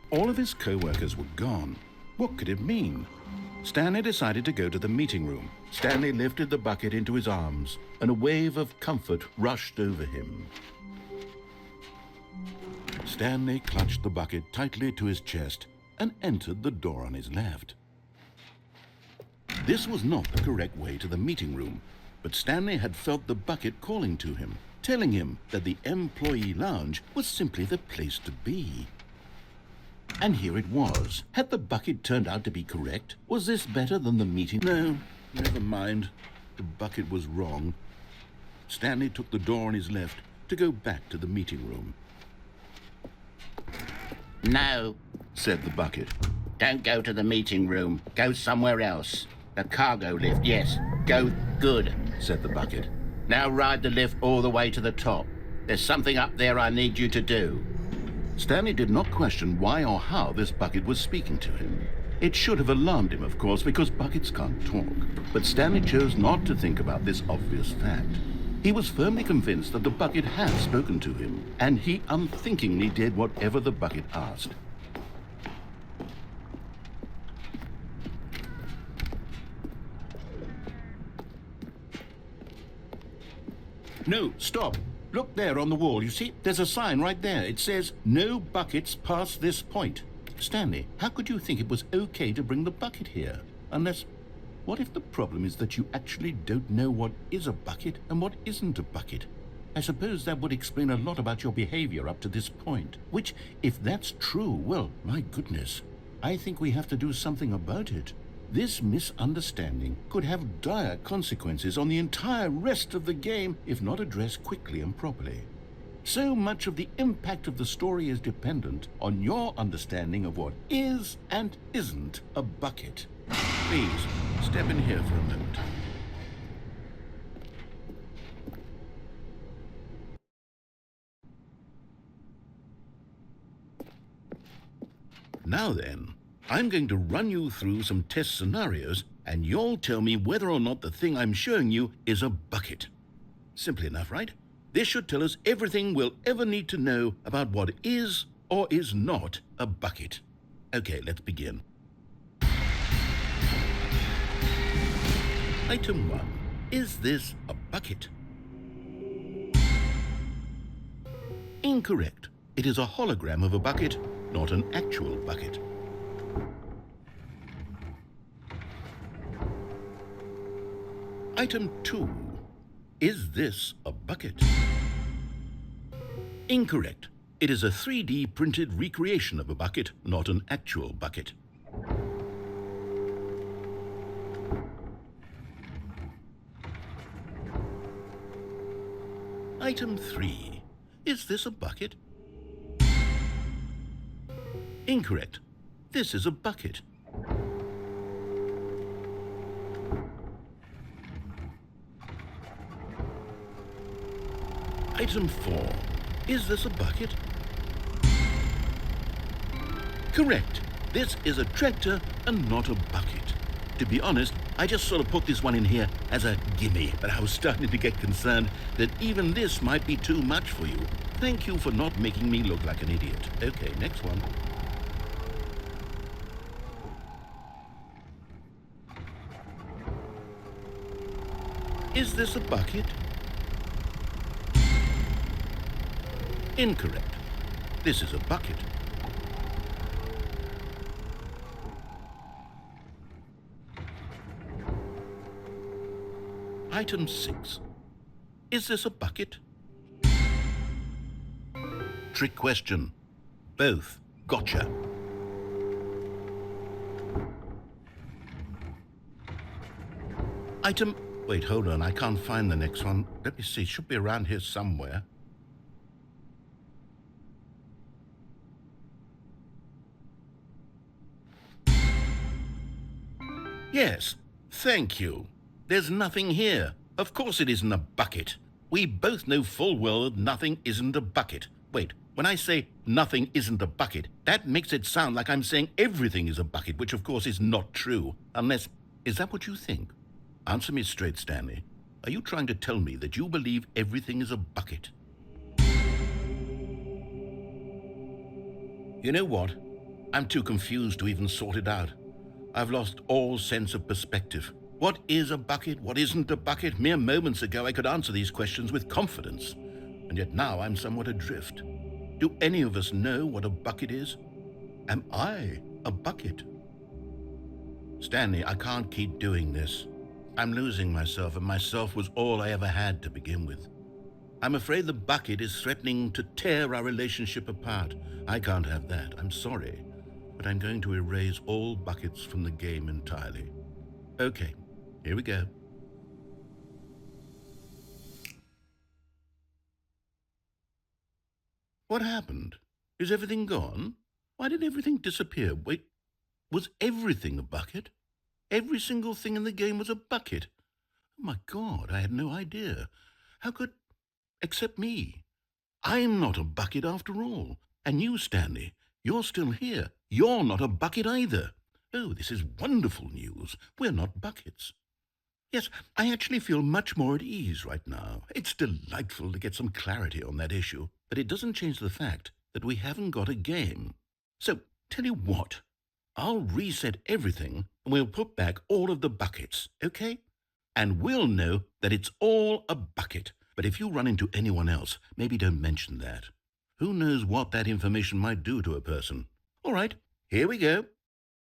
All of his co-workers were gone. What could it mean? Stanley decided to go to the meeting room. Stanley lifted the bucket into his arms, and a wave of comfort rushed over him. Stanley clutched the bucket tightly to his chest and entered the door on his left. This was not the correct way to the meeting room, but Stanley had felt the bucket calling to him, telling him that the employee lounge was simply the place to be. And here it was. Had the bucket turned out to be correct? Was this better than the meeting? No, never mind. The bucket was wrong. Stanley took the door on his left to go back to the meeting room. No, Said the bucket. don't go to the meeting room. Go somewhere else. The cargo lift, yes. Go good. Said the bucket. Now ride the lift all the way to the top. There's something up there I need you to do. Stanley did not question why or how this bucket was speaking to him. It should have alarmed him, of course, because buckets can't talk. But Stanley chose not to think about this obvious fact. He was firmly convinced that the bucket had spoken to him, and he unthinkingly did whatever the bucket asked. No, stop. Look there on the wall. You see, there's a sign right there. It says, "No buckets past this point." Stanley, how could you think it was okay to bring the bucket here? Unless, what if the problem is that you actually don't know what is a bucket and what isn't a bucket? I suppose that would explain a lot about your behavior up to this point. Which, if that's true, well, my goodness, I think we have to do something about it. This misunderstanding could have dire consequences on the entire rest of the game if not addressed quickly and properly. So much of the impact of the story is dependent on your understanding of what is and isn't a bucket. Please, step in here for a moment. Now then, I'm going to run you through some test scenarios, and you'll tell me whether or not the thing I'm showing you is a bucket. Simple enough, right? This should tell us everything we'll ever need to know about what is or is not a bucket. Okay, let's begin. Item 1. Is this a bucket? Incorrect. It is a hologram of a bucket, not an actual bucket. Item 2. Is this a bucket? Incorrect. It is a 3D printed recreation of a bucket, not an actual bucket. Item 3. Is this a bucket? Incorrect. This is a bucket. Item 4. Is this a bucket? Correct. This is a tractor and not a bucket. To be honest, I just sort of put this one in here as a gimme, but I was starting to get concerned that even this might be too much for you. Thank you for not making me look like an idiot. Okay, next one. Is this a bucket? Incorrect. This is a bucket. Item 6. Is this a bucket? Trick question. Both. Gotcha. Item... Wait, hold on. I can't find the next one. Let me see. It should be around here somewhere. Yes, thank you. There's nothing here. Of course it isn't a bucket. We both know full well that nothing isn't a bucket. Wait, when I say nothing isn't a bucket, that makes it sound like I'm saying everything is a bucket, which of course is not true. Unless, is that what you think? Answer me straight, Stanley. Are you trying to tell me that you believe everything is a bucket? You know what? I'm too confused to even sort it out. I've lost all sense of perspective. What is a bucket? What isn't a bucket? Mere moments ago I could answer these questions with confidence, and yet now I'm somewhat adrift. Do any of us know what a bucket is? Am I a bucket? Stanley, I can't keep doing this. I'm losing myself, and myself was all I ever had to begin with. I'm afraid the bucket is threatening to tear our relationship apart. I can't have that. I'm sorry, but I'm going to erase all buckets from the game entirely. Okay, here we go. What happened? Is everything gone? Why did everything disappear? Wait, was everything a bucket? Every single thing in the game was a bucket. Oh my God, I had no idea. How could... Except me. I'm not a bucket after all. And you, Stanley, you're still here. You're not a bucket either. Oh, this is wonderful news. We're not buckets. Yes, I actually feel much more at ease right now. It's delightful to get some clarity on that issue, but it doesn't change the fact that we haven't got a game. So, tell you what, I'll reset everything and we'll put back all of the buckets, okay? And we'll know that it's all a bucket. But if you run into anyone else, maybe don't mention that. Who knows what that information might do to a person? All right, here we go.